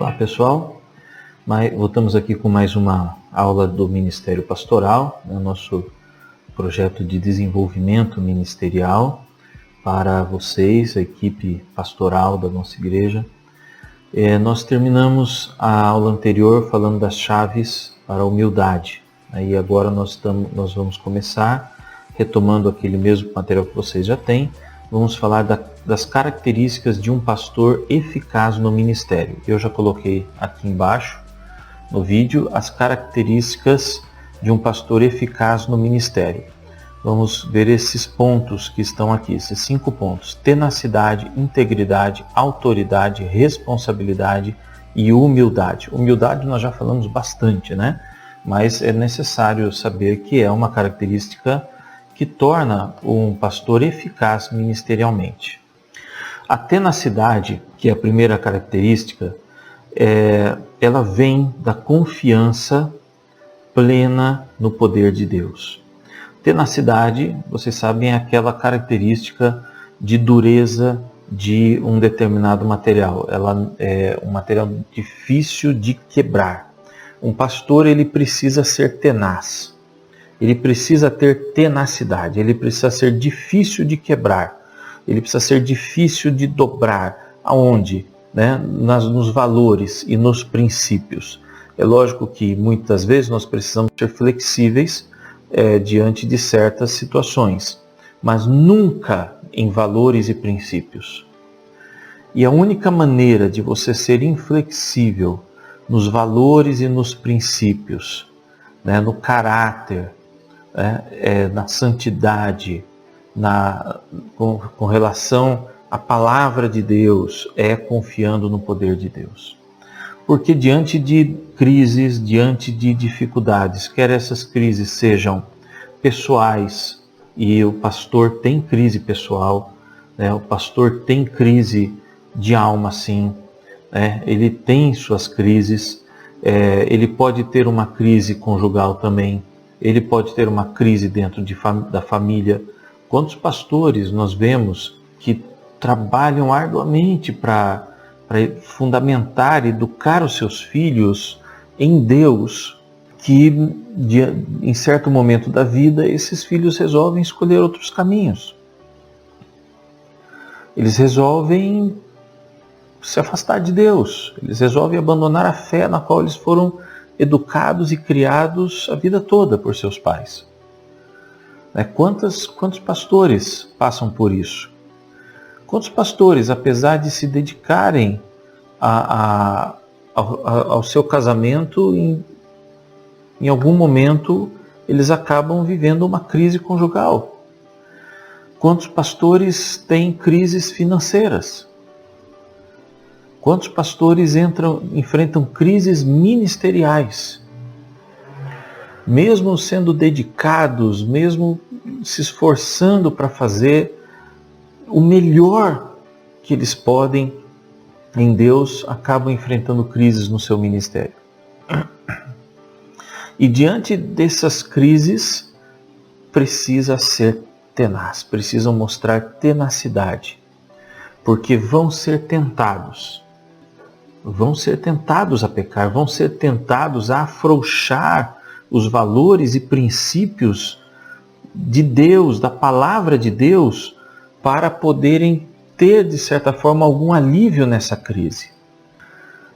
Olá pessoal, voltamos aqui com mais uma aula do Ministério Pastoral, nosso projeto de desenvolvimento ministerial para vocês, a equipe pastoral da nossa igreja. Nós terminamos a aula anterior falando das chaves para a humildade. Aí agora nós vamos começar, retomando aquele mesmo material que vocês já têm, vamos falar das características de um pastor eficaz no ministério. Eu já coloquei aqui embaixo no vídeo as características de um pastor eficaz no ministério. Vamos ver esses pontos que estão aqui, esses 5 pontos: tenacidade, integridade, autoridade, responsabilidade e humildade. Humildade nós já falamos bastante, né? Mas é necessário saber que é uma característica que torna um pastor eficaz ministerialmente. A tenacidade, que é a primeira característica, ela vem da confiança plena no poder de Deus. Tenacidade, vocês sabem, é aquela característica de dureza de um determinado material. Ela é um material difícil de quebrar. Um pastor, ele precisa ser tenaz. Ele precisa ter tenacidade, ele precisa ser difícil de quebrar, ele precisa ser difícil de dobrar. Aonde? Nos valores e nos princípios. É lógico que muitas vezes nós precisamos ser flexíveis diante de certas situações, mas nunca em valores e princípios. E a única maneira de você ser inflexível nos valores e nos princípios, no caráter, na santidade, com relação à palavra de Deus, é confiando no poder de Deus. Porque diante de crises, diante de dificuldades, quer essas crises sejam pessoais, e o pastor tem crise pessoal, o pastor tem crise de alma, sim, ele tem suas crises, ele pode ter uma crise conjugal também, ele pode ter uma crise dentro da família. Quantos pastores nós vemos que trabalham arduamente para fundamentar, educar os seus filhos em Deus, que em certo momento da vida esses filhos resolvem escolher outros caminhos. Eles resolvem se afastar de Deus, eles resolvem abandonar a fé na qual eles foram educados e criados a vida toda por seus pais. Quantos pastores passam por isso? Quantos pastores, apesar de se dedicarem ao seu casamento, em algum momento eles acabam vivendo uma crise conjugal? Quantos pastores têm crises financeiras? Quantos pastores enfrentam crises ministeriais? Mesmo sendo dedicados, mesmo se esforçando para fazer o melhor que eles podem em Deus, acabam enfrentando crises no seu ministério. E diante dessas crises, precisa ser tenaz, precisam mostrar tenacidade, porque vão ser tentados a pecar, vão ser tentados a afrouxar os valores e princípios de Deus, da palavra de Deus, para poderem ter, de certa forma, algum alívio nessa crise.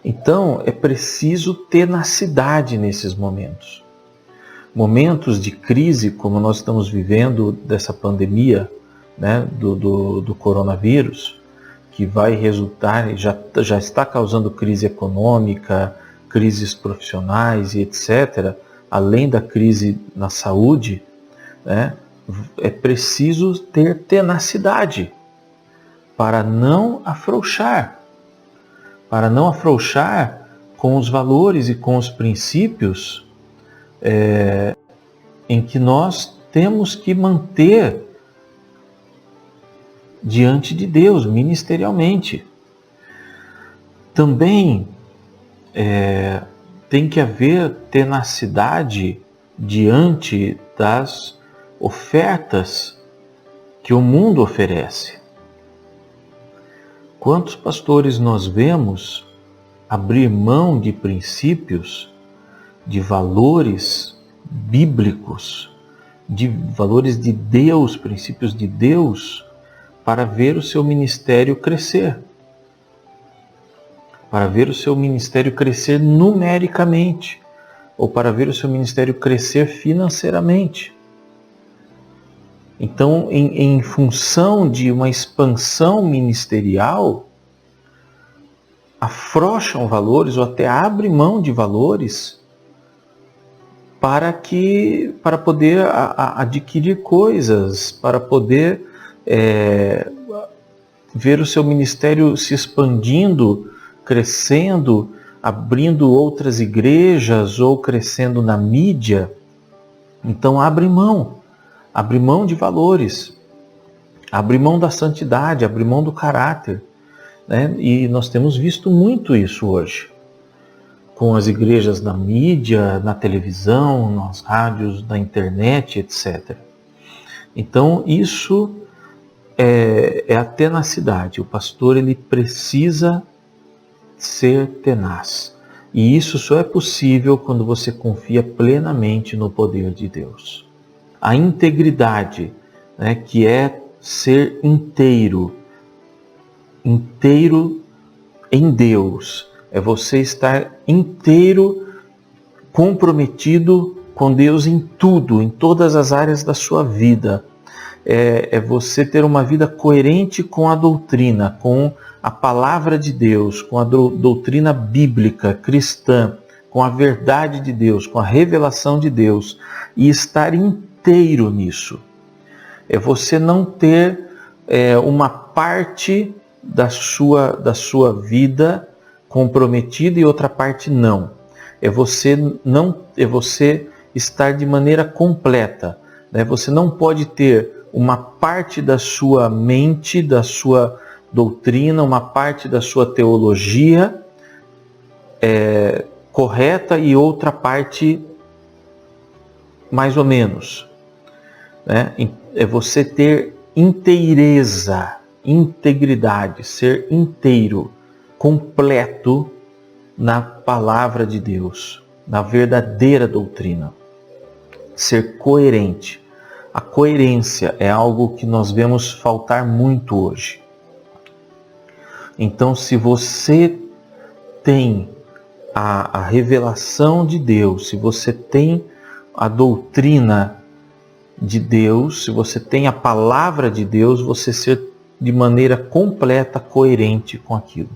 Então, é preciso tenacidade nesses momentos. Momentos de crise, como nós estamos vivendo dessa pandemia, do coronavírus, que vai resultar, já está causando crise econômica, crises profissionais e etc., além da crise na saúde, é preciso ter tenacidade para não afrouxar com os valores e com os princípios em que nós temos que manter diante de Deus, ministerialmente. Também tem que haver tenacidade diante das ofertas que o mundo oferece. Quantos pastores nós vemos abrir mão de princípios, de valores bíblicos, de valores de Deus, princípios de Deus, para ver o seu ministério crescer. Para ver o seu ministério crescer numericamente, ou para ver o seu ministério crescer financeiramente. Então, em função de uma expansão ministerial, afrouxam valores ou até abrem mão de valores para poder adquirir coisas, para poder ver o seu ministério se expandindo, crescendo, abrindo outras igrejas ou crescendo na mídia. Então abre mão de valores, abre mão da santidade, abre mão do caráter, né? E nós temos visto muito isso hoje, com as igrejas na mídia, na televisão, nas rádios, na internet, etc. Então isso é a tenacidade. O pastor, ele precisa ser tenaz. E isso só é possível quando você confia plenamente no poder de Deus. A integridade, né, que é ser inteiro em Deus. É você estar inteiro comprometido com Deus em tudo, em todas as áreas da sua vida. É você ter uma vida coerente com a doutrina, com a palavra de Deus, com a doutrina bíblica, cristã, com a verdade de Deus, com a revelação de Deus, e estar inteiro nisso. É você não ter uma parte da sua vida comprometida e outra parte não. É você estar de maneira completa, né? Você não pode ter uma parte da sua mente, da sua doutrina, uma parte da sua teologia correta e outra parte mais ou menos, né? É você ter inteireza, integridade, ser inteiro, completo na palavra de Deus, na verdadeira doutrina. Ser coerente. A coerência é algo que nós vemos faltar muito hoje. Então, se você tem a revelação de Deus, se você tem a doutrina de Deus, se você tem a palavra de Deus, você ser de maneira completa, coerente com aquilo.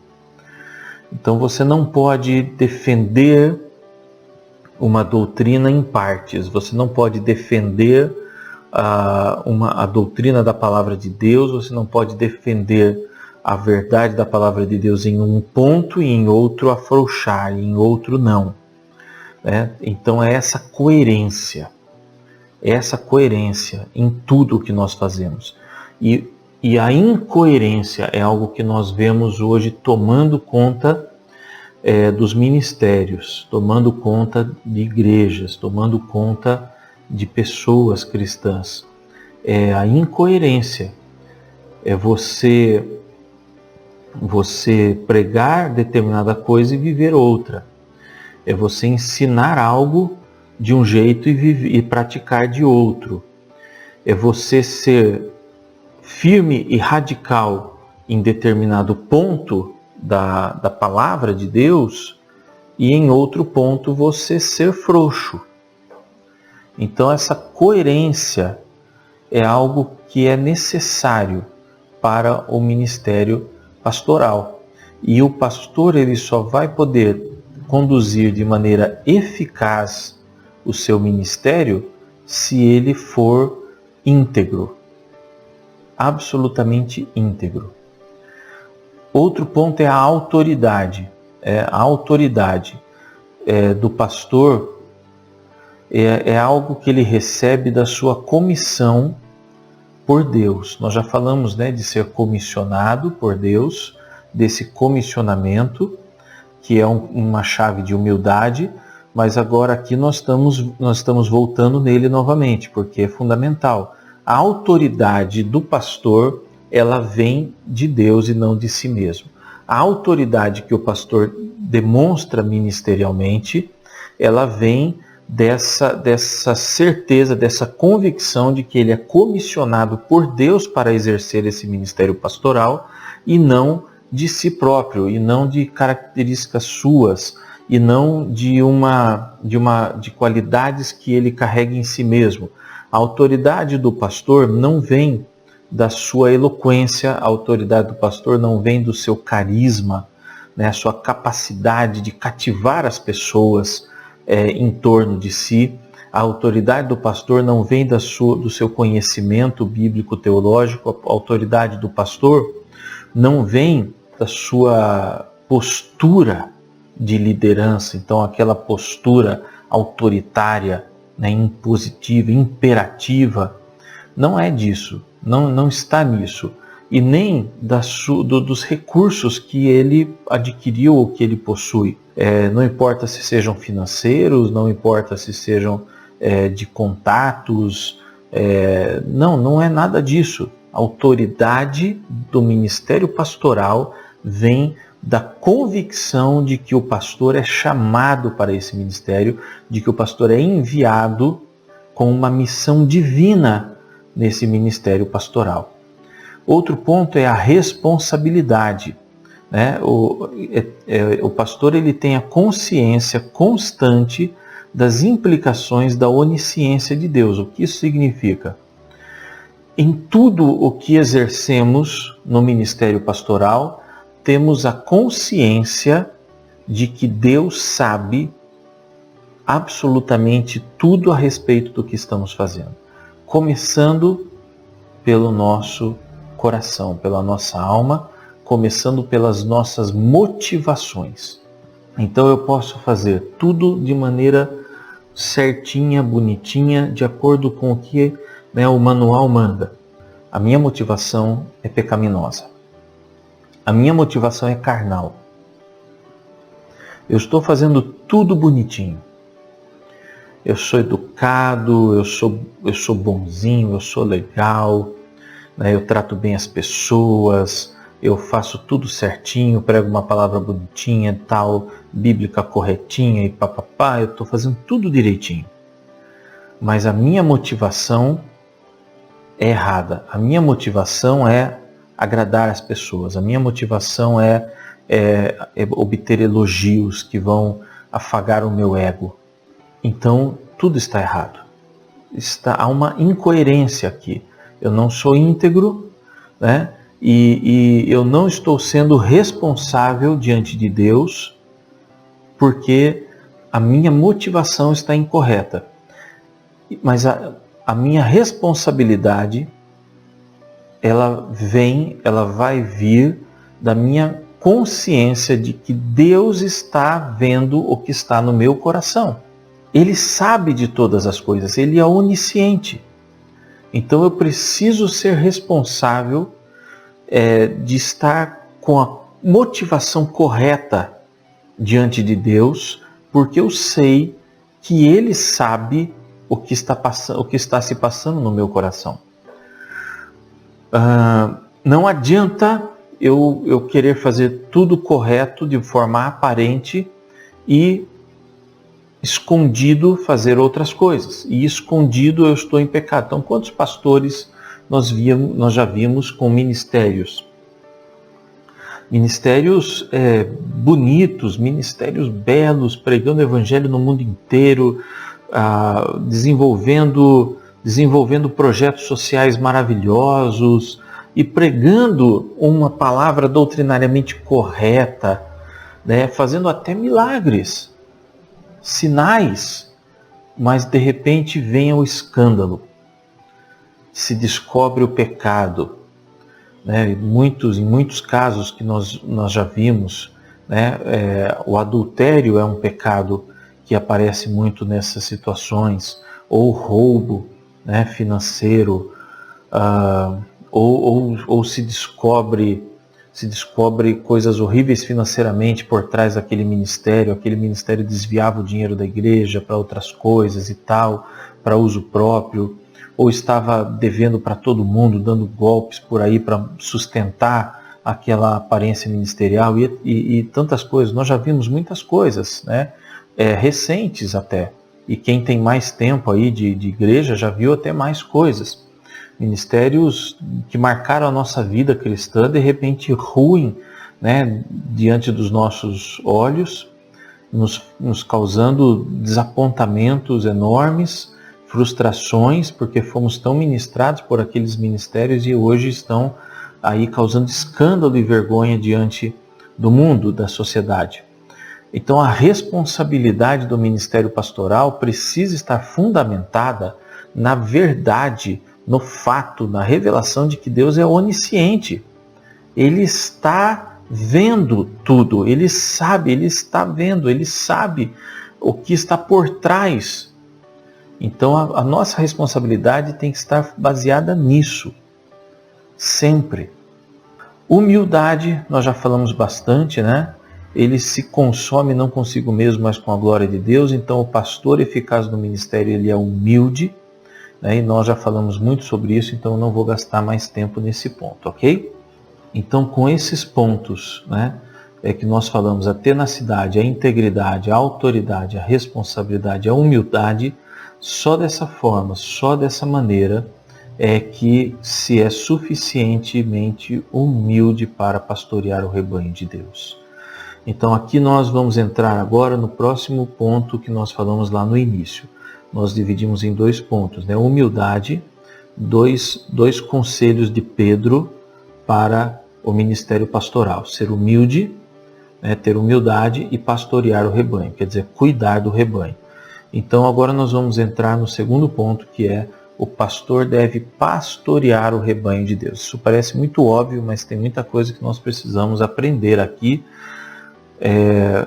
Então você não pode defender uma doutrina em partes, você não pode defender a doutrina da palavra de Deus, você não pode defender a verdade da palavra de Deus em um ponto e em outro afrouxar, e em outro não. Então é essa coerência em tudo o que nós fazemos. E a incoerência é algo que nós vemos hoje tomando conta dos ministérios, tomando conta de igrejas, tomando conta de pessoas cristãs. A incoerência é você pregar determinada coisa e viver outra. É você ensinar algo de um jeito e praticar de outro. É você ser firme e radical em determinado ponto da palavra de Deus e em outro ponto você ser frouxo. Então essa coerência é algo que é necessário para o ministério pastoral. E o pastor, ele só vai poder conduzir de maneira eficaz o seu ministério se ele for íntegro, absolutamente íntegro. Outro ponto é a autoridade. A autoridade do pastor é algo que ele recebe da sua comissão por Deus. Nós já falamos, de ser comissionado por Deus, desse comissionamento, que é uma chave de humildade, mas agora aqui nós estamos voltando nele novamente, porque é fundamental. A autoridade do pastor, ela vem de Deus e não de si mesmo. A autoridade que o pastor demonstra ministerialmente, ela vem dessa certeza, dessa convicção de que ele é comissionado por Deus para exercer esse ministério pastoral e não de si próprio, e não de características suas, e não de qualidades que ele carrega em si mesmo. A autoridade do pastor não vem da sua eloquência, a autoridade do pastor não vem do seu carisma, né, a sua capacidade de cativar as pessoas em torno de si. A autoridade do pastor não vem do seu conhecimento bíblico-teológico, a autoridade do pastor não vem da sua postura de liderança, então aquela postura autoritária, né, impositiva, imperativa, não é disso, não está nisso, e nem dos recursos que ele adquiriu ou que ele possui. Não importa se sejam financeiros, não importa se sejam de contatos, não é nada disso. A autoridade do ministério pastoral vem da convicção de que o pastor é chamado para esse ministério, de que o pastor é enviado com uma missão divina nesse ministério pastoral. Outro ponto é a responsabilidade, né? O pastor ele tem a consciência constante das implicações da onisciência de Deus. O que isso significa? Em tudo o que exercemos no ministério pastoral, temos a consciência de que Deus sabe absolutamente tudo a respeito do que estamos fazendo. Começando pelo nosso coração, pela nossa alma, começando pelas nossas motivações. Então eu posso fazer tudo de maneira certinha, bonitinha, de acordo com o que o manual manda. A minha motivação é pecaminosa. A minha motivação é carnal. Eu estou fazendo tudo bonitinho. Eu sou educado, eu sou bonzinho, eu sou legal, né? Eu trato bem as pessoas, eu faço tudo certinho, prego uma palavra bonitinha, tal, bíblica corretinha e papapá, eu estou fazendo tudo direitinho. Mas a minha motivação é errada. A minha motivação é agradar as pessoas. A minha motivação é obter elogios que vão afagar o meu ego. Então, tudo está errado. Há uma incoerência aqui. Eu não sou íntegro, né? E eu não estou sendo responsável diante de Deus porque a minha motivação está incorreta. Mas a minha responsabilidade, ela vai vir da minha consciência de que Deus está vendo o que está no meu coração. Ele sabe de todas as coisas, ele é onisciente. Então eu preciso ser responsável de estar com a motivação correta diante de Deus, porque eu sei que Ele sabe o que está se passando no meu coração. Não adianta eu querer fazer tudo correto de forma aparente e escondido fazer outras coisas. E escondido eu estou em pecado. Então, quantos pastores nós já vimos com ministérios? Ministérios bonitos, ministérios belos, pregando o evangelho no mundo inteiro, desenvolvendo projetos sociais maravilhosos e pregando uma palavra doutrinariamente correta, né, fazendo até milagres, sinais, mas de repente vem o escândalo, se descobre o pecado, né? Em muitos casos que nós já vimos, né, o adultério é um pecado que aparece muito nessas situações, ou roubo, né, financeiro, ou se descobre coisas horríveis financeiramente por trás daquele ministério. Aquele ministério desviava o dinheiro da igreja para outras coisas e tal, para uso próprio, ou estava devendo para todo mundo, dando golpes por aí para sustentar aquela aparência ministerial e tantas coisas. Nós já vimos muitas coisas, né? Recentes até. E quem tem mais tempo aí de igreja já viu até mais coisas. Ministérios que marcaram a nossa vida cristã, de repente ruem, né, diante dos nossos olhos, nos causando desapontamentos enormes, frustrações, porque fomos tão ministrados por aqueles ministérios e hoje estão aí causando escândalo e vergonha diante do mundo, da sociedade. Então a responsabilidade do ministério pastoral precisa estar fundamentada na verdade, no fato, na revelação de que Deus é onisciente. Ele está vendo tudo, ele sabe, ele está vendo, ele sabe o que está por trás. Então a nossa responsabilidade tem que estar baseada nisso, sempre. Humildade, nós já falamos bastante, né? Ele se consome não consigo mesmo, mas com a glória de Deus. Então o pastor eficaz no ministério, ele é humilde, né? E nós já falamos muito sobre isso, então eu não vou gastar mais tempo nesse ponto, ok? Então com esses pontos, né, que nós falamos, a tenacidade, a integridade, a autoridade, a responsabilidade, a humildade, só dessa forma, só dessa maneira é que se é suficientemente humilde para pastorear o rebanho de Deus. Então aqui nós vamos entrar agora no próximo ponto que nós falamos lá no início. Nós dividimos em 2 pontos, né? Humildade, dois conselhos de Pedro para o ministério pastoral. Ser humilde, né? Ter humildade e pastorear o rebanho, quer dizer, cuidar do rebanho. Então agora nós vamos entrar no segundo ponto, que é o pastor deve pastorear o rebanho de Deus. Isso parece muito óbvio, mas tem muita coisa que nós precisamos aprender aqui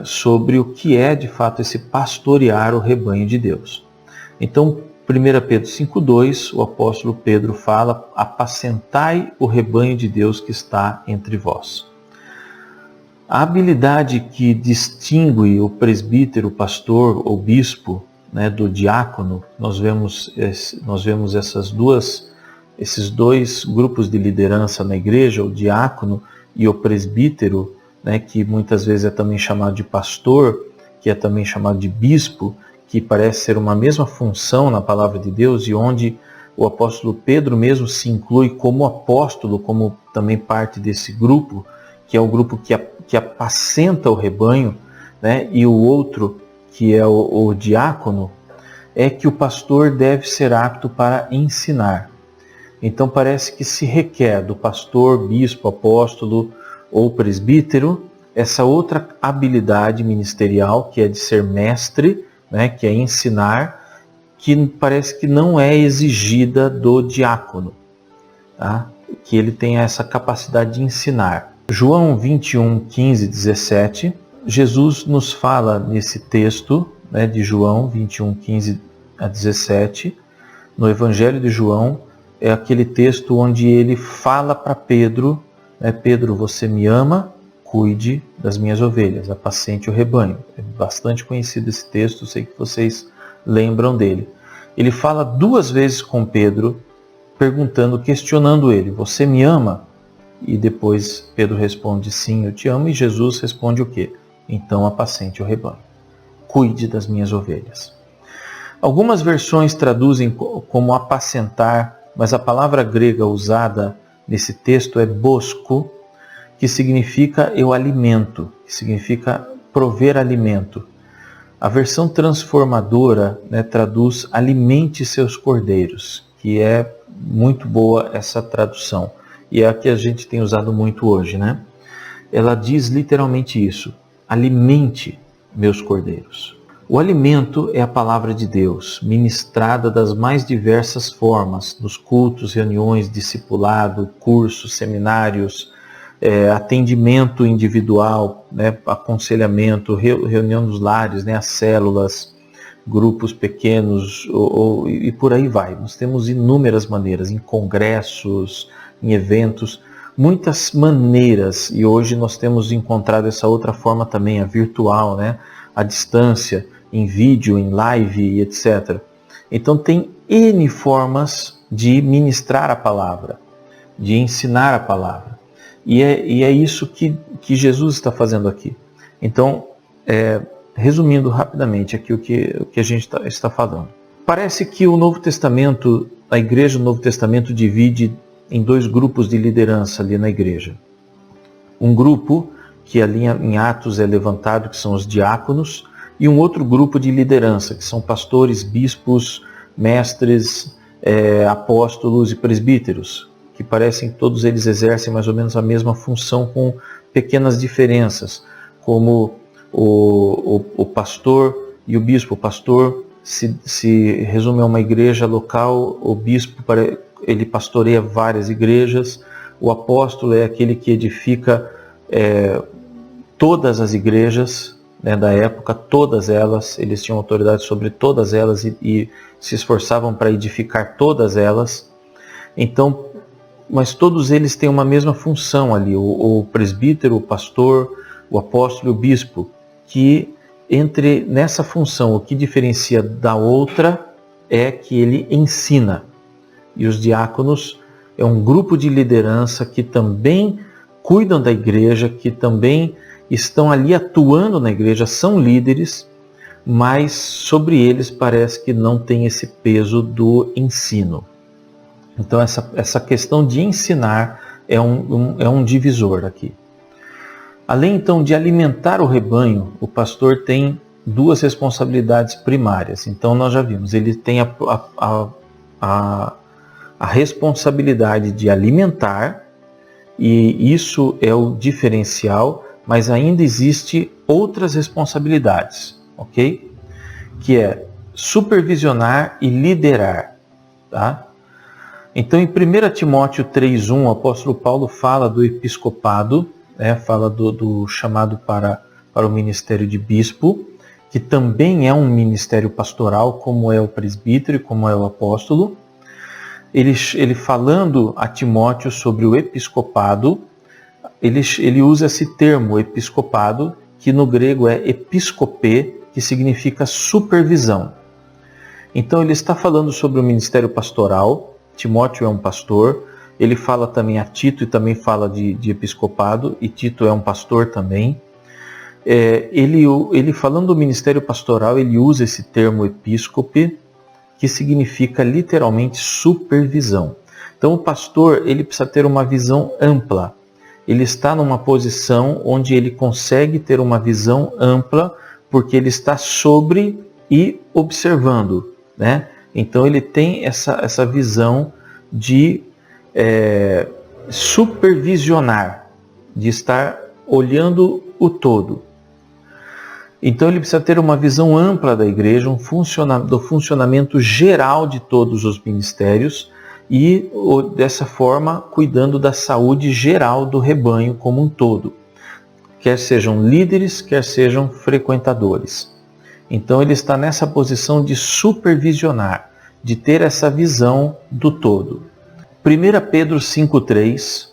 sobre o que é de fato esse pastorear o rebanho de Deus. Então, 1 Pedro 5,2, o apóstolo Pedro fala: apacentai o rebanho de Deus que está entre vós. A habilidade que distingue o presbítero, pastor ou bispo, né, do diácono, nós vemos esses dois grupos de liderança na igreja, o diácono e o presbítero, né, que muitas vezes é também chamado de pastor, que é também chamado de bispo, que parece ser uma mesma função na palavra de Deus, e onde o apóstolo Pedro mesmo se inclui como apóstolo, como também parte desse grupo, que é o grupo que apacenta o rebanho, né? E o outro, que é o diácono, é que o pastor deve ser apto para ensinar. Então parece que se requer do pastor, bispo, apóstolo ou presbítero essa outra habilidade ministerial, que é de ser mestre, né, que é ensinar, que parece que não é exigida do diácono, tá? Que ele tenha essa capacidade de ensinar. João 21, 15, 17, Jesus nos fala nesse texto, né, de João 21, 15 a 17, no Evangelho de João, é aquele texto onde ele fala para Pedro, né, Pedro, você me ama? Cuide das minhas ovelhas, apacente o rebanho. É bastante conhecido esse texto, sei que vocês lembram dele. Ele fala 2 vezes com Pedro, perguntando, questionando ele, você me ama? E depois Pedro responde, sim, eu te amo. E Jesus responde o quê? Então apacente o rebanho. Cuide das minhas ovelhas. Algumas versões traduzem como apacentar, mas a palavra grega usada nesse texto é bosco, que significa eu alimento, que significa prover alimento. A versão transformadora, né, traduz alimente seus cordeiros, que é muito boa essa tradução. E é a que a gente tem usado muito hoje, né? Ela diz literalmente isso: alimente meus cordeiros. O alimento é a palavra de Deus, ministrada das mais diversas formas, nos cultos, reuniões, discipulado, cursos, seminários, atendimento individual, né, aconselhamento, reunião nos lares, né, as células, grupos pequenos e por aí vai. Nós temos inúmeras maneiras, em congressos, em eventos, muitas maneiras, e hoje nós temos encontrado essa outra forma também, a virtual, né, à distância, em vídeo, em live e etc. Então tem N formas de ministrar a palavra, de ensinar a palavra. E é isso que Jesus está fazendo aqui. Então, resumindo rapidamente aqui o que a gente está falando. Parece que o Novo Testamento, a igreja do Novo Testamento divide em 2 grupos de liderança ali na igreja. Um grupo que ali em Atos é levantado, que são os diáconos, e um outro grupo de liderança, que são pastores, bispos, mestres, apóstolos e presbíteros, que parecem que todos eles exercem mais ou menos a mesma função com pequenas diferenças, como o pastor e o bispo. O pastor se resume a uma igreja local, o bispo ele pastoreia várias igrejas, o apóstolo é aquele que edifica todas as igrejas, né, da época, todas elas, eles tinham autoridade sobre todas elas e se esforçavam para edificar todas elas. Então, mas todos eles têm uma mesma função ali, o presbítero, o pastor, o apóstolo e o bispo, que nessa função, o que diferencia da outra é que ele ensina. E os diáconos é um grupo de liderança que também cuidam da igreja, que também estão ali atuando na igreja, são líderes, mas sobre eles parece que não tem esse peso do ensino. Então essa questão de ensinar é um divisor aqui. Além então de alimentar o rebanho, o pastor tem 2 responsabilidades primárias. Então nós já vimos, ele tem a responsabilidade de alimentar, e isso é o diferencial, mas ainda existe outras responsabilidades, ok? Que é supervisionar e liderar, tá? Então em 1 Timóteo 3:1, o apóstolo Paulo fala do episcopado, fala do chamado para o ministério de bispo, que também é um ministério pastoral, como é o presbítero e como é o apóstolo. Ele falando a Timóteo sobre o episcopado, ele usa esse termo episcopado, que no grego é episkopê, que significa supervisão. Então ele está falando sobre o ministério pastoral. Timóteo é um pastor. Ele fala também a Tito e também fala de episcopado, e Tito é um pastor também. Ele falando do ministério pastoral, ele usa esse termo episcope, que significa literalmente supervisão. Então o pastor, ele precisa ter uma visão ampla. Ele está numa posição onde ele consegue ter uma visão ampla, porque ele está sobre e observando, né? Então ele tem essa visão de supervisionar, de estar olhando o todo. Então ele precisa ter uma visão ampla da igreja, do funcionamento geral de todos os ministérios e dessa forma cuidando da saúde geral do rebanho como um todo, quer sejam líderes, quer sejam frequentadores. Então ele está nessa posição de supervisionar, de ter essa visão do todo. 1 Pedro 5:3,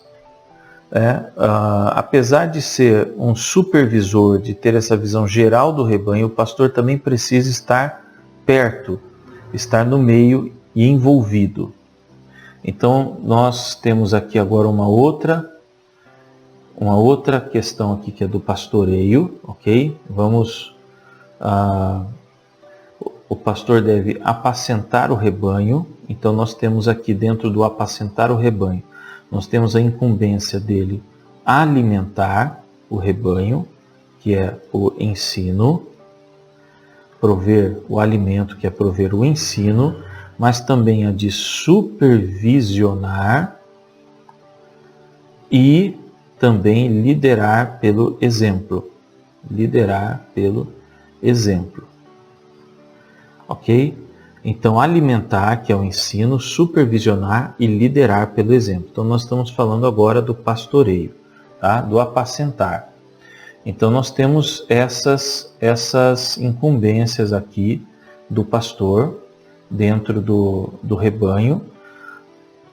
apesar de ser um supervisor, de ter essa visão geral do rebanho, o pastor também precisa estar perto, estar no meio e envolvido. Então nós temos aqui agora uma outra questão aqui, que é do pastoreio, ok? O pastor deve apacentar o rebanho. Então nós temos aqui dentro do apacentar o rebanho, nós temos a incumbência dele alimentar o rebanho, que é o ensino, prover o alimento, que é prover o ensino, mas também a de supervisionar e também liderar pelo exemplo. Liderar pelo exemplo. Ok? Então, alimentar, que é o ensino, supervisionar e liderar pelo exemplo. Então, nós estamos falando agora do pastoreio, tá? Do apacentar. Então, nós temos essas incumbências aqui do pastor dentro do rebanho.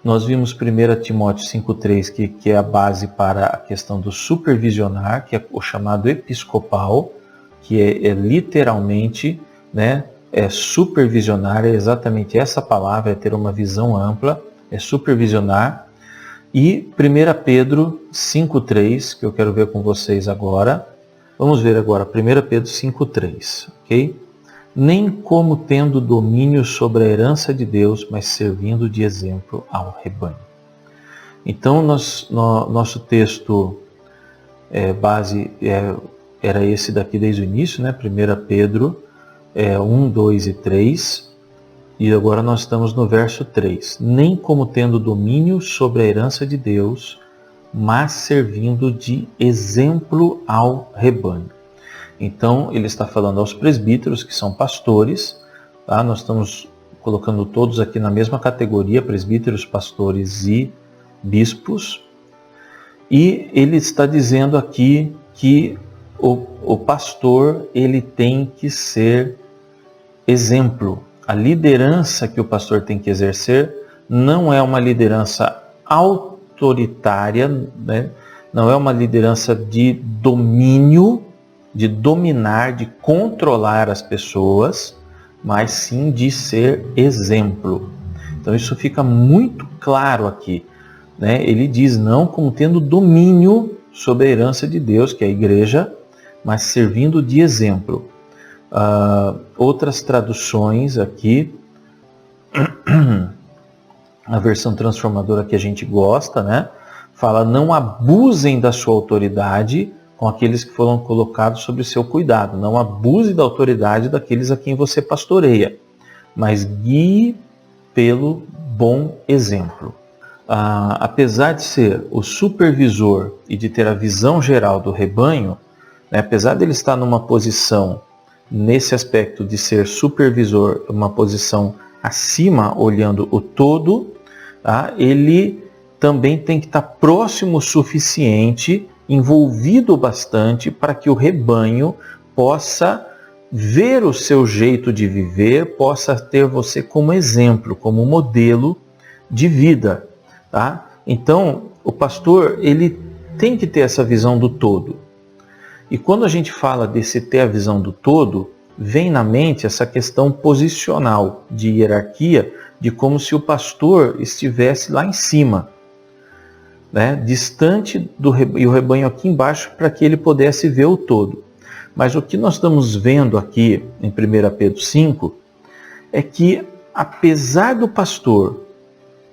Nós vimos 1 Timóteo 5:3, que é a base para a questão do supervisionar, que é o chamado episcopal, que é literalmente, né, supervisionar, é exatamente essa palavra, é ter uma visão ampla, é supervisionar. E 1 Pedro 5,3, que eu quero ver com vocês agora. Vamos ver agora 1 Pedro 5,3, ok? Nem como tendo domínio sobre a herança de Deus, mas servindo de exemplo ao rebanho. Então, nosso texto base era esse daqui desde o início, né? 1 Pedro 1, 2 e 3. E agora nós estamos no verso 3. Nem como tendo domínio sobre a herança de Deus, mas servindo de exemplo ao rebanho. Então, ele está falando aos presbíteros, que são pastores, tá? Nós estamos colocando todos aqui na mesma categoria, presbíteros, pastores e bispos. E ele está dizendo aqui que o pastor, ele tem que ser exemplo. A liderança que o pastor tem que exercer não é uma liderança autoritária, né? Não é uma liderança de domínio, de dominar, de controlar as pessoas, mas sim de ser exemplo. Então isso fica muito claro aqui, né? Ele diz não como tendo domínio sobre a herança de Deus, que é a igreja, mas servindo de exemplo. Outras traduções aqui, a versão transformadora que a gente gosta, né? Fala, não abusem da sua autoridade com aqueles que foram colocados sob o seu cuidado. Não abuse da autoridade daqueles a quem você pastoreia, mas guie pelo bom exemplo. Apesar de ser o supervisor e de ter a visão geral do rebanho, né, apesar de ele estar numa posição, nesse aspecto de ser supervisor, uma posição acima, olhando o todo, tá, ele também tem que estar próximo o suficiente, envolvido bastante, para que o rebanho possa ver o seu jeito de viver, possa ter você como exemplo, como modelo de vida. Tá? Então, o pastor, ele tem que ter essa visão do todo. E quando a gente fala desse ter a visão do todo, vem na mente essa questão posicional, de hierarquia, de como se o pastor estivesse lá em cima, né, distante do rebanho, e o rebanho aqui embaixo, para que ele pudesse ver o todo. Mas o que nós estamos vendo aqui em 1 Pedro 5 é que, apesar do pastor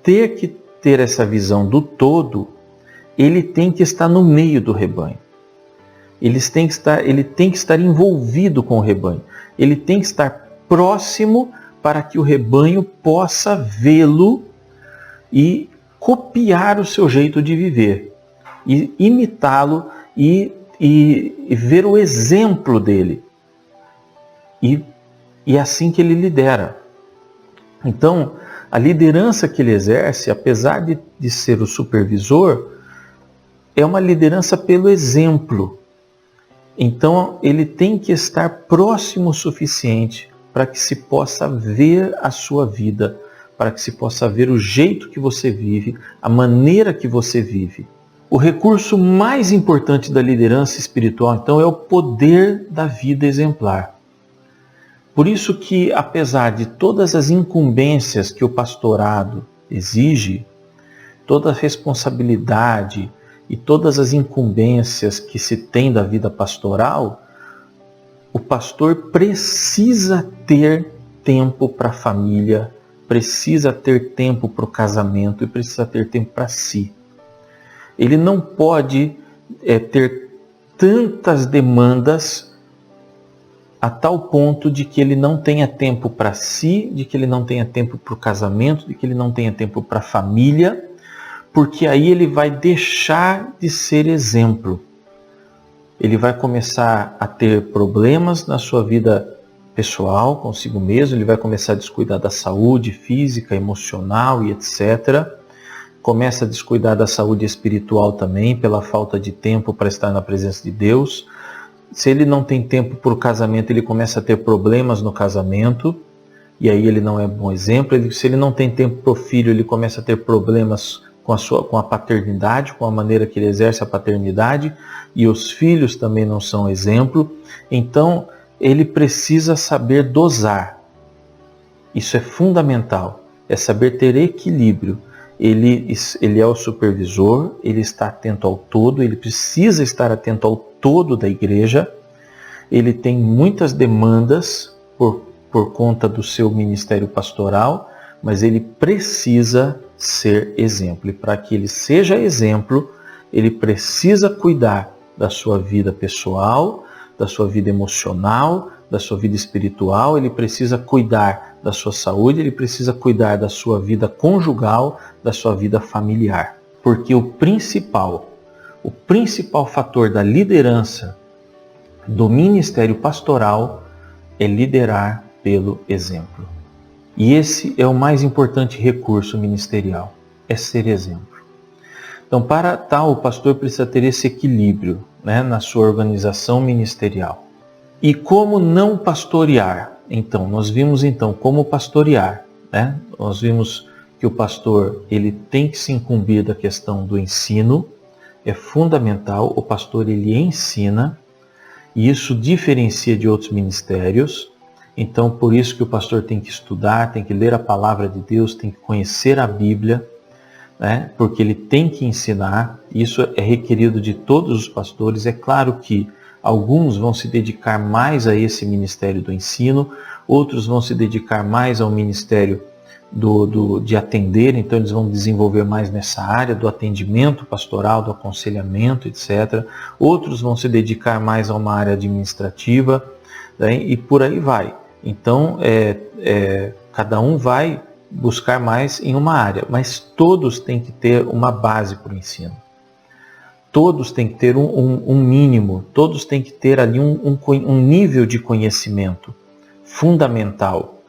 ter que ter essa visão do todo, ele tem que estar no meio do rebanho. Ele tem que estar envolvido com o rebanho. Ele tem que estar próximo para que o rebanho possa vê-lo e copiar o seu jeito de viver, e imitá-lo e ver o exemplo dele. E é assim que ele lidera. Então, a liderança que ele exerce, apesar de ser o supervisor, é uma liderança pelo exemplo. Então, ele tem que estar próximo o suficiente para que se possa ver a sua vida, para que se possa ver o jeito que você vive, a maneira que você vive. O recurso mais importante da liderança espiritual, então, é o poder da vida exemplar. Por isso que, apesar de todas as incumbências que o pastorado exige, toda a responsabilidade e todas as incumbências que se tem da vida pastoral, o pastor precisa ter tempo para a família, precisa ter tempo para o casamento e precisa ter tempo para si. Ele não pode ter tantas demandas a tal ponto de que ele não tenha tempo para si, de que ele não tenha tempo para o casamento, de que ele não tenha tempo para a família, porque aí ele vai deixar de ser exemplo. Ele vai começar a ter problemas na sua vida pessoal, consigo mesmo, ele vai começar a descuidar da saúde física, emocional e etc. Começa a descuidar da saúde espiritual também, pela falta de tempo para estar na presença de Deus. Se ele não tem tempo para o casamento, ele começa a ter problemas no casamento, e aí ele não é bom exemplo. Se ele não tem tempo para o filho, ele começa a ter problemas com a paternidade, com a maneira que ele exerce a paternidade, e os filhos também não são exemplo. Então, ele precisa saber dosar. Isso é fundamental, é saber ter equilíbrio ele é o supervisor, ele está atento ao todo, ele precisa estar atento ao todo da igreja, ele tem muitas demandas por conta do seu ministério pastoral, mas ele precisa ser exemplo. E para que ele seja exemplo, ele precisa cuidar da sua vida pessoal, da sua vida emocional, da sua vida espiritual, ele precisa cuidar da sua saúde, ele precisa cuidar da sua vida conjugal, da sua vida familiar. Porque o principal fator da liderança do ministério pastoral é liderar pelo exemplo. E esse é o mais importante recurso ministerial, é ser exemplo. Então, para tal, o pastor precisa ter esse equilíbrio, né, na sua organização ministerial. E como não pastorear? Então, nós vimos como pastorear, né? Nós vimos que o pastor ele tem que se incumbir da questão do ensino, é fundamental, o pastor ele ensina, e isso diferencia de outros ministérios. Então, por isso que o pastor tem que estudar, tem que ler a palavra de Deus, tem que conhecer a Bíblia, né? Porque ele tem que ensinar. Isso é requerido de todos os pastores. É claro que alguns vão se dedicar mais a esse ministério do ensino, outros vão se dedicar mais ao ministério de atender, então eles vão desenvolver mais nessa área do atendimento pastoral, do aconselhamento, etc. Outros vão se dedicar mais a uma área administrativa, né? E por aí vai. Então, cada um vai buscar mais em uma área, mas todos têm que ter uma base para o ensino. Todos têm que ter um mínimo, todos têm que ter ali um nível de conhecimento fundamental.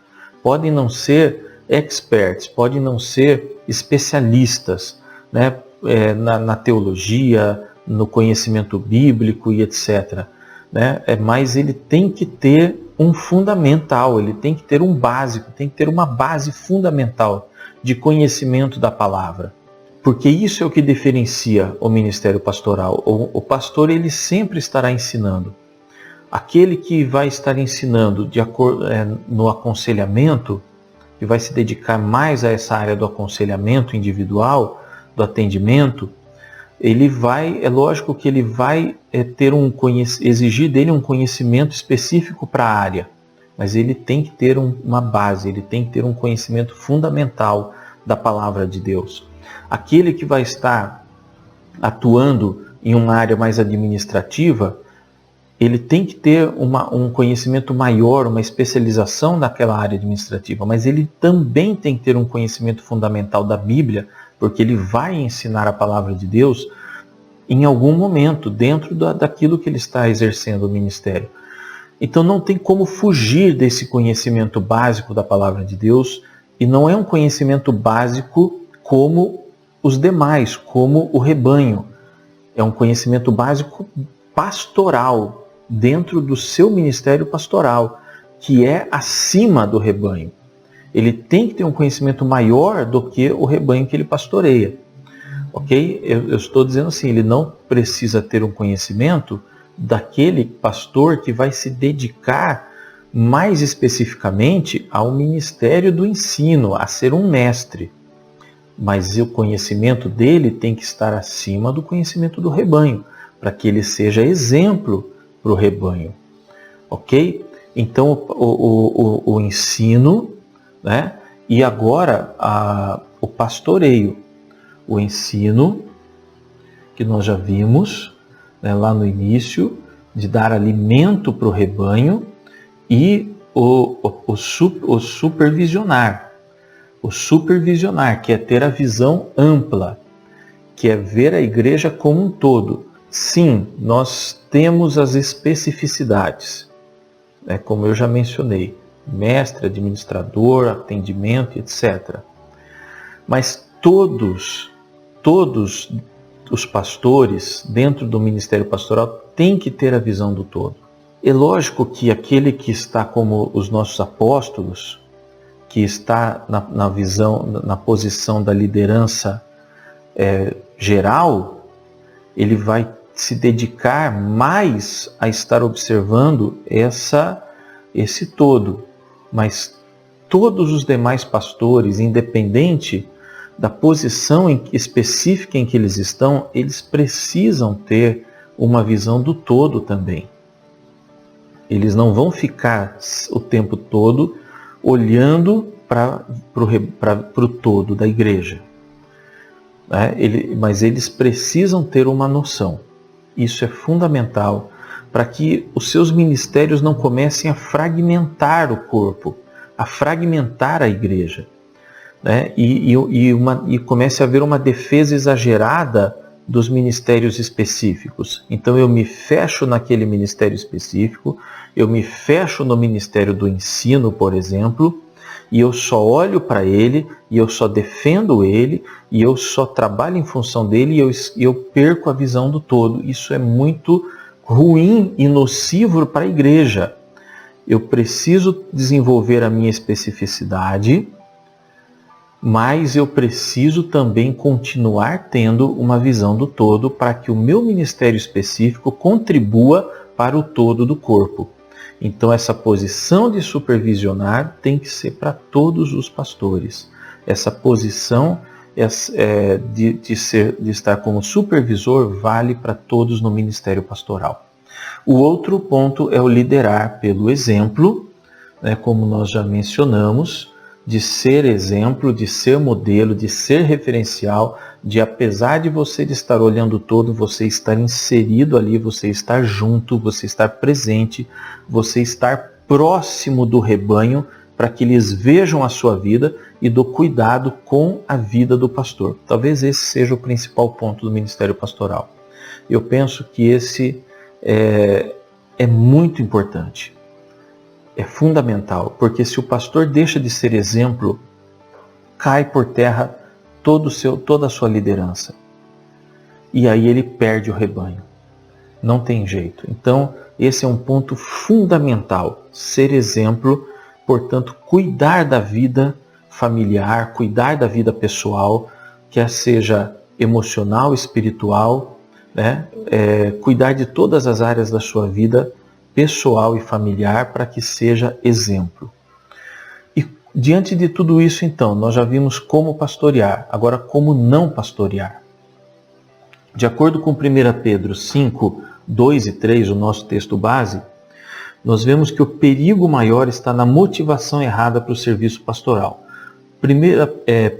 Podem não ser experts, podem não ser especialistas, né, na teologia, no conhecimento bíblico e etc. Né? Mas ele tem que ter um fundamental, ele tem que ter um básico, tem que ter uma base fundamental de conhecimento da palavra. Porque isso é o que diferencia o ministério pastoral. O pastor ele sempre estará ensinando. Aquele que vai estar ensinando no aconselhamento, que vai se dedicar mais a essa área do aconselhamento individual, do atendimento, é lógico que ele vai exigir dele um conhecimento específico para a área, mas ele tem que ter uma base, ele tem que ter um conhecimento fundamental da palavra de Deus. Aquele que vai estar atuando em uma área mais administrativa, ele tem que ter um conhecimento maior, uma especialização naquela área administrativa, mas ele também tem que ter um conhecimento fundamental da Bíblia, porque ele vai ensinar a palavra de Deus em algum momento, dentro daquilo que ele está exercendo o ministério. Então não tem como fugir desse conhecimento básico da palavra de Deus, e não é um conhecimento básico como os demais, como o rebanho. É um conhecimento básico pastoral, dentro do seu ministério pastoral, que é acima do rebanho. Ele tem que ter um conhecimento maior do que o rebanho que ele pastoreia. Ok? Eu estou dizendo assim, ele não precisa ter um conhecimento daquele pastor que vai se dedicar mais especificamente ao ministério do ensino, a ser um mestre. Mas o conhecimento dele tem que estar acima do conhecimento do rebanho, para que ele seja exemplo para o rebanho. Ok? Então o ensino, né? E agora o pastoreio. O ensino, que nós já vimos, né, lá no início, de dar alimento para o rebanho, e o supervisionar. O supervisionar, que é ter a visão ampla, que é ver a igreja como um todo. Sim, nós temos as especificidades, né, como eu já mencionei, mestre, administrador, atendimento, etc. Mas todos os pastores dentro do ministério pastoral têm que ter a visão do todo. É lógico que aquele que está como os nossos apóstolos, que está na visão, na posição da liderança geral, ele vai se dedicar mais a estar observando esse todo. Mas todos os demais pastores, independente da posição específica em que eles estão, eles precisam ter uma visão do todo também. Eles não vão ficar o tempo todo olhando para o todo da igreja. Mas eles precisam ter uma noção. Isso é fundamental para que os seus ministérios não comecem a fragmentar o corpo, a fragmentar a igreja, né? E comece a haver uma defesa exagerada dos ministérios específicos. Então eu me fecho naquele ministério específico, eu me fecho no ministério do ensino, por exemplo, e eu só olho para ele, e eu só defendo ele, e eu só trabalho em função dele, e eu perco a visão do todo. Isso é muito ruim e nocivo para a igreja. Eu preciso desenvolver a minha especificidade, mas eu preciso também continuar tendo uma visão do todo para que o meu ministério específico contribua para o todo do corpo. Então essa posição de supervisionar tem que ser para todos os pastores. Essa posição de estar como supervisor vale para todos no ministério pastoral. O outro ponto é o liderar pelo exemplo, né, como nós já mencionamos, de ser exemplo, de ser modelo, de ser referencial, de apesar de você estar olhando todo, você estar inserido ali, você estar junto, você estar presente, você estar próximo do rebanho, para que eles vejam a sua vida e do cuidado com a vida do pastor. Talvez esse seja o principal ponto do ministério pastoral. Eu penso que esse é muito importante. É fundamental, porque se o pastor deixa de ser exemplo, cai por terra toda a sua liderança. E aí ele perde o rebanho. Não tem jeito. Então, esse é um ponto fundamental. Ser exemplo, portanto, cuidar da vida familiar, cuidar da vida pessoal, quer seja emocional, espiritual, né? Cuidar de todas as áreas da sua vida pessoal e familiar para que seja exemplo. E diante de tudo isso, então, nós já vimos como pastorear, agora como não pastorear. De acordo com 1 Pedro 5, 2 e 3, o nosso texto base, nós vemos que o perigo maior está na motivação errada para o serviço pastoral.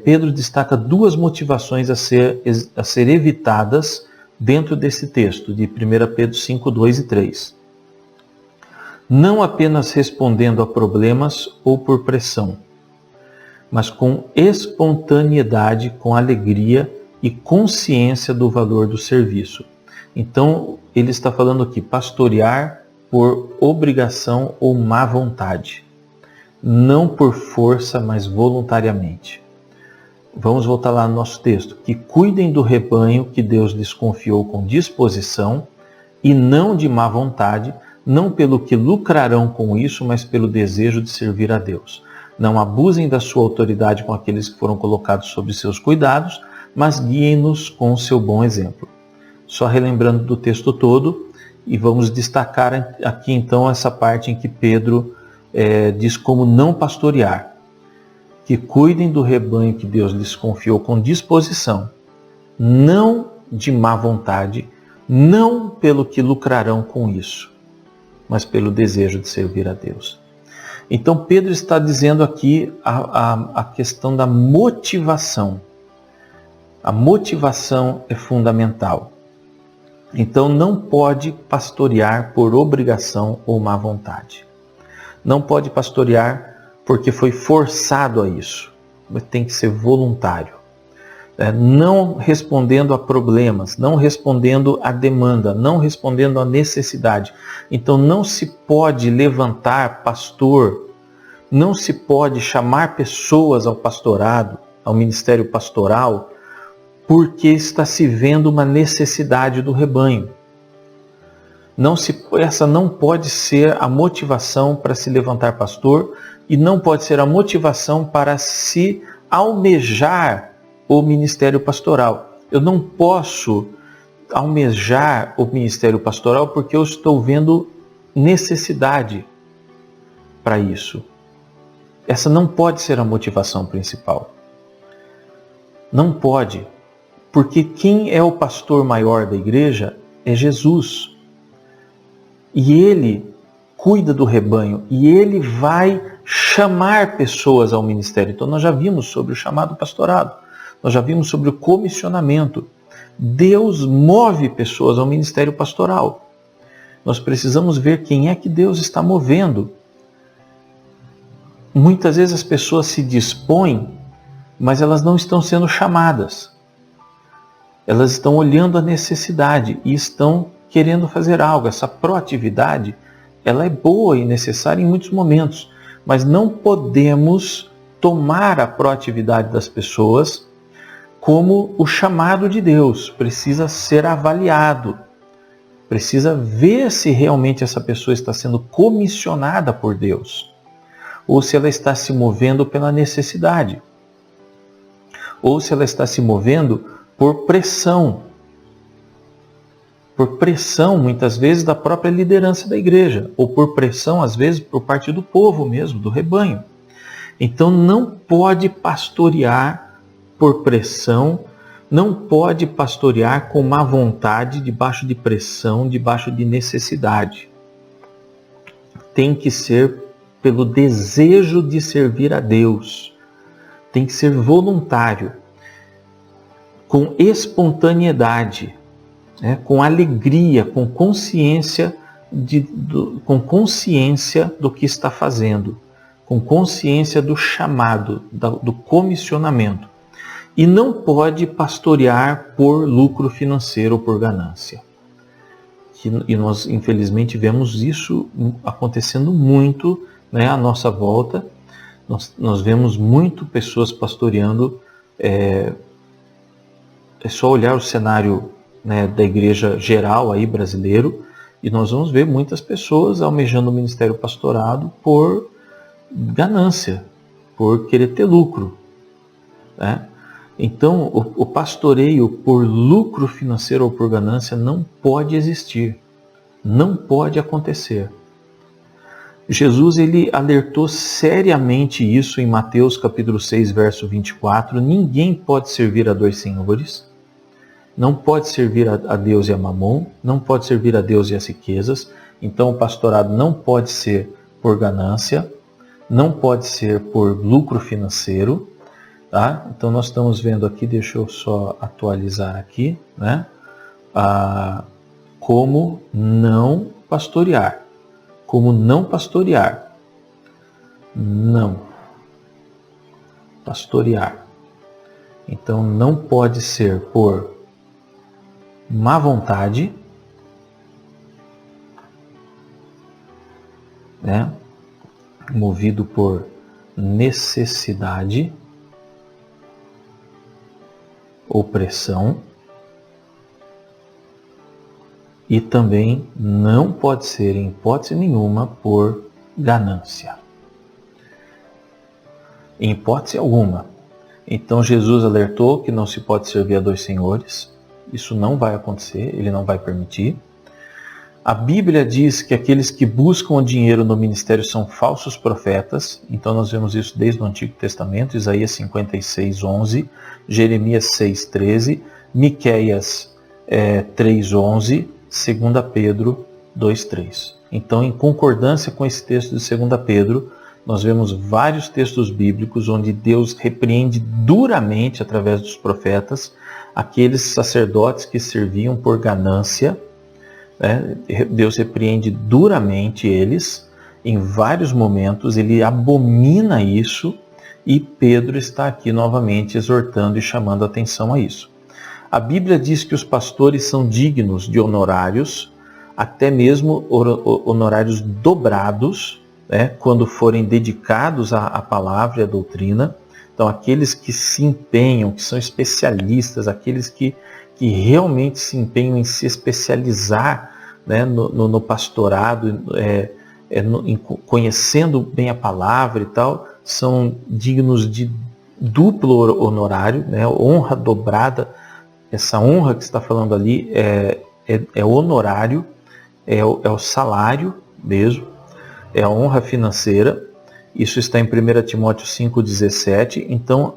Pedro destaca duas motivações a ser evitadas dentro desse texto, de 1 Pedro 5, 2 e 3. Não apenas respondendo a problemas ou por pressão, mas com espontaneidade, com alegria e consciência do valor do serviço. Então, ele está falando aqui, pastorear por obrigação ou má vontade, não por força, mas voluntariamente. Vamos voltar lá no nosso texto. Que cuidem do rebanho que Deus lhes confiou com disposição e não de má vontade, não pelo que lucrarão com isso, mas pelo desejo de servir a Deus. Não abusem da sua autoridade com aqueles que foram colocados sob seus cuidados, mas guiem-nos com o seu bom exemplo. Só relembrando do texto todo, e vamos destacar aqui então essa parte em que Pedro diz como não pastorear. Que cuidem do rebanho que Deus lhes confiou com disposição, não de má vontade, não pelo que lucrarão com isso, mas pelo desejo de servir a Deus. Então Pedro está dizendo aqui a questão da motivação. A motivação é fundamental. Então não pode pastorear por obrigação ou má vontade. Não pode pastorear porque foi forçado a isso. Mas tem que ser voluntário. Não respondendo a problemas, não respondendo à demanda, não respondendo à necessidade. Então não se pode levantar pastor, não se pode chamar pessoas ao pastorado, ao ministério pastoral, porque está se vendo uma necessidade do rebanho. Essa não pode ser a motivação para se levantar pastor e não pode ser a motivação para se almejar o ministério pastoral. Eu não posso almejar o ministério pastoral porque eu estou vendo necessidade para isso. Essa não pode ser a motivação principal. Não pode. Porque quem é o pastor maior da igreja é Jesus. E ele cuida do rebanho. E ele vai chamar pessoas ao ministério. Então nós já vimos sobre o chamado pastorado. Nós já vimos sobre o comissionamento. Deus move pessoas ao ministério pastoral. Nós precisamos ver quem é que Deus está movendo. Muitas vezes as pessoas se dispõem, mas elas não estão sendo chamadas. Elas estão olhando a necessidade e estão querendo fazer algo. Essa proatividade, ela é boa e necessária em muitos momentos, mas não podemos tomar a proatividade das pessoas como o chamado de Deus. Precisa ser avaliado. Precisa ver se realmente essa pessoa está sendo comissionada por Deus, ou se ela está se movendo pela necessidade, ou se ela está se movendo por pressão. Por pressão, muitas vezes, da própria liderança da igreja, ou por pressão, às vezes, por parte do povo mesmo, do rebanho. Então não pode pastorear por pressão, não pode pastorear com má vontade, debaixo de pressão, debaixo de necessidade. Tem que ser pelo desejo de servir a Deus. Tem que ser voluntário, com espontaneidade, com alegria, com consciência do que está fazendo, com consciência do chamado, do comissionamento. E não pode pastorear por lucro financeiro ou por ganância. E nós, infelizmente, vemos isso acontecendo muito, à nossa volta. Nós vemos muito pessoas pastoreando. É só olhar o cenário, da igreja geral aí brasileiro, e nós vamos ver muitas pessoas almejando o ministério pastorado por ganância, por querer ter lucro. Então, o pastoreio por lucro financeiro ou por ganância não pode existir, não pode acontecer. Jesus, ele alertou seriamente isso em Mateus capítulo 6, verso 24. Ninguém pode servir a dois senhores. Não pode servir a Deus e a Mamon, não pode servir a Deus e as riquezas. Então o pastorado não pode ser por ganância, não pode ser por lucro financeiro. Tá? Então nós estamos vendo aqui, deixa eu só atualizar aqui, como não pastorear. Como não pastorear. Não pastorear. Então não pode ser por má vontade, movido por necessidade ou pressão, e também não pode ser, em hipótese nenhuma, por ganância. Em hipótese alguma. Então Jesus alertou que não se pode servir a dois senhores. Isso não vai acontecer, ele não vai permitir. A Bíblia diz que aqueles que buscam o dinheiro no ministério são falsos profetas. Então nós vemos isso desde o Antigo Testamento, Isaías 56, 11, Jeremias 6, 13, Miqueias 3, 11, 2 Pedro 2, 3. Então, em concordância com esse texto de 2 Pedro, nós vemos vários textos bíblicos onde Deus repreende duramente, através dos profetas, aqueles sacerdotes que serviam por ganância. Deus repreende duramente eles, em vários momentos, ele abomina isso, e Pedro está aqui novamente exortando e chamando a atenção a isso. A Bíblia diz que os pastores são dignos de honorários, até mesmo honorários dobrados, quando forem dedicados à palavra e à doutrina. Então, aqueles que se empenham, que são especialistas, aqueles que realmente se empenham em se especializar no pastorado, conhecendo bem a palavra e tal, são dignos de duplo honorário, honra dobrada. Essa honra que está falando ali é honorário, é o salário mesmo, é a honra financeira. Isso está em 1 Timóteo 5,17. Então,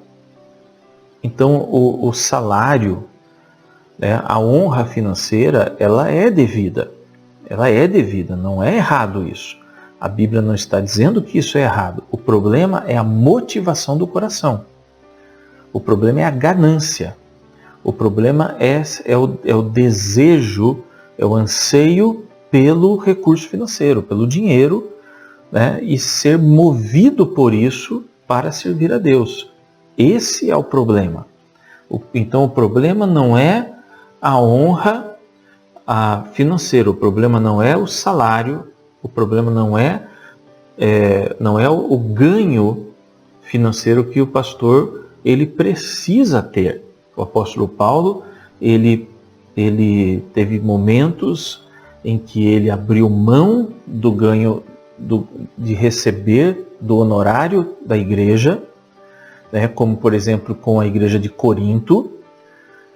Então o salário, né, a honra financeira, ela é devida. Ela é devida, não é errado isso. A Bíblia não está dizendo que isso é errado. O problema é a motivação do coração. O problema é a ganância. O problema é o desejo, é o anseio pelo recurso financeiro, pelo dinheiro, né, e ser movido por isso para servir a Deus. Esse é o problema. Então o problema não é a honra financeira, o problema não é o salário, o problema não é o ganho financeiro que o pastor ele precisa ter. O apóstolo Paulo, ele teve momentos em que ele abriu mão do ganho de receber do honorário da igreja, né, como por exemplo com a igreja de Corinto.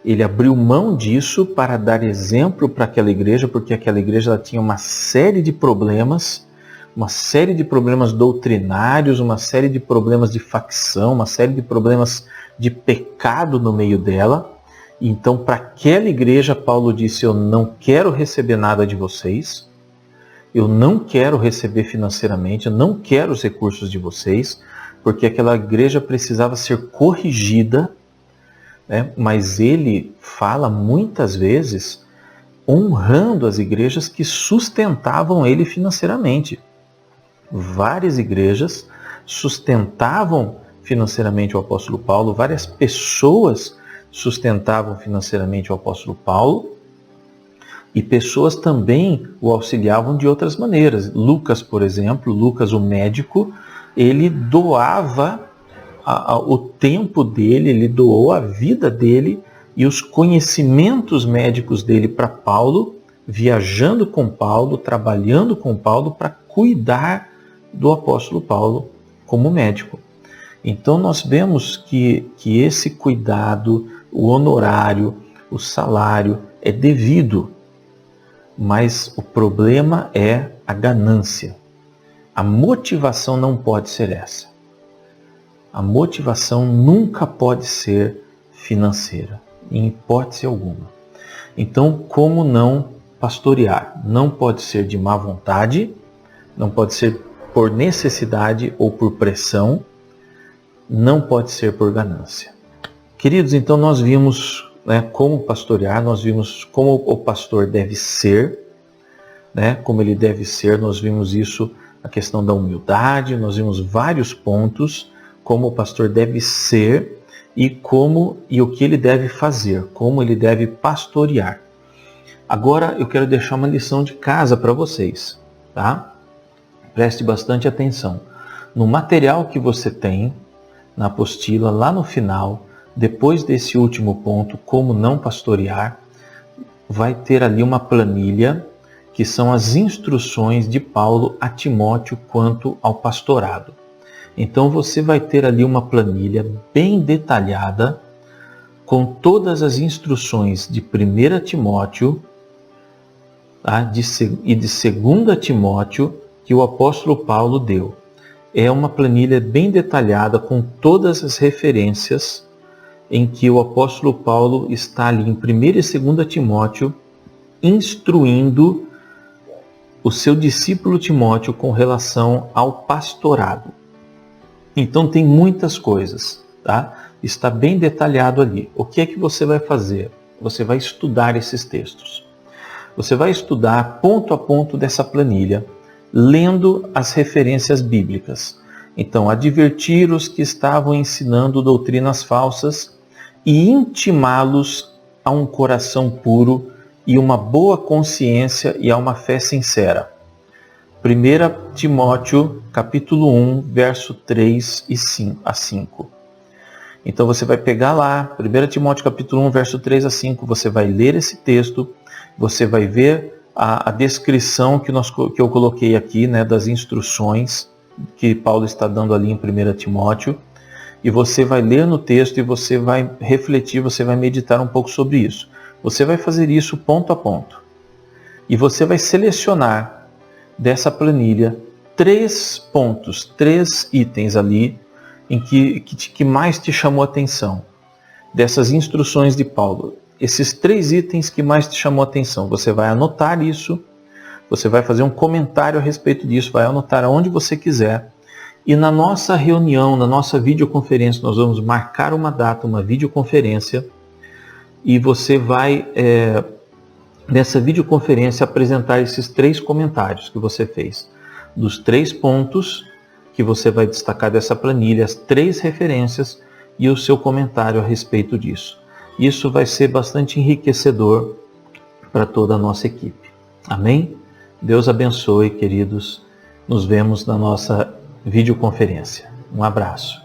Ele abriu mão disso para dar exemplo para aquela igreja, porque aquela igreja ela tinha uma série de problemas doutrinários, uma série de problemas de facção, uma série de problemas de pecado no meio dela. Então, para aquela igreja, Paulo disse: eu não quero receber nada de vocês, eu não quero receber financeiramente, eu não quero os recursos de vocês, porque aquela igreja precisava ser corrigida, né? Mas ele fala muitas vezes honrando as igrejas que sustentavam ele financeiramente. Várias igrejas sustentavam financeiramente o apóstolo Paulo, várias pessoas sustentavam financeiramente o apóstolo Paulo, e pessoas também o auxiliavam de outras maneiras. Lucas, por exemplo, Lucas, o médico, ele doava o tempo dele, ele doou a vida dele e os conhecimentos médicos dele para Paulo, viajando com Paulo, trabalhando com Paulo para cuidar do apóstolo Paulo como médico. Então nós vemos que esse cuidado, o honorário, o salário é devido, mas o problema é a ganância. A motivação não pode ser essa. A motivação nunca pode ser financeira, em hipótese alguma. Então, como não pastorear? Não pode ser de má vontade, não pode ser por necessidade ou por pressão, não pode ser por ganância. Queridos, então nós vimos, né, como pastorear, nós vimos como o pastor deve ser, né, como ele deve ser, nós vimos isso, a questão da humildade, nós vimos vários pontos, como o pastor deve ser e o que ele deve fazer, como ele deve pastorear. Agora eu quero deixar uma lição de casa para vocês, tá? Preste bastante atenção. No material que você tem, na apostila, lá no final, depois desse último ponto, como não pastorear, vai ter ali uma planilha que são as instruções de Paulo a Timóteo quanto ao pastorado. Então você vai ter ali uma planilha bem detalhada com todas as instruções de 1 Timóteo, tá? E de 2 Timóteo que o apóstolo Paulo deu. É uma planilha bem detalhada com todas as referências em que o apóstolo Paulo está ali em 1 e 2 Timóteo instruindo o seu discípulo Timóteo com relação ao pastorado. Então tem muitas coisas, tá? Está bem detalhado ali. O que é que você vai fazer? Você vai estudar esses textos. Você vai estudar ponto a ponto dessa planilha, lendo as referências bíblicas. Então, advertir os que estavam ensinando doutrinas falsas e intimá-los a um coração puro e uma boa consciência e a uma fé sincera. 1 Timóteo, capítulo 1, verso 3 a 5. Então você vai pegar lá, 1 Timóteo, capítulo 1, verso 3 a 5, você vai ler esse texto, você vai ver a descrição que eu coloquei aqui, né, das instruções que Paulo está dando ali em 1 Timóteo, e você vai ler no texto e você vai refletir, você vai meditar um pouco sobre isso. Você vai fazer isso ponto a ponto. E você vai selecionar dessa planilha 3 pontos, 3 itens ali em que mais te chamou a atenção. dessas instruções de Paulo. Esses 3 itens que mais te chamou a atenção, você vai anotar isso, você vai fazer um comentário a respeito disso, vai anotar aonde você quiser. E na nossa reunião, na nossa videoconferência, nós vamos marcar uma data, uma videoconferência, e você vai, nessa videoconferência, apresentar esses 3 comentários que você fez. Dos 3 pontos que você vai destacar dessa planilha, as 3 referências e o seu comentário a respeito disso. Isso vai ser bastante enriquecedor para toda a nossa equipe. Amém? Deus abençoe, queridos. Nos vemos na nossa videoconferência. Um abraço.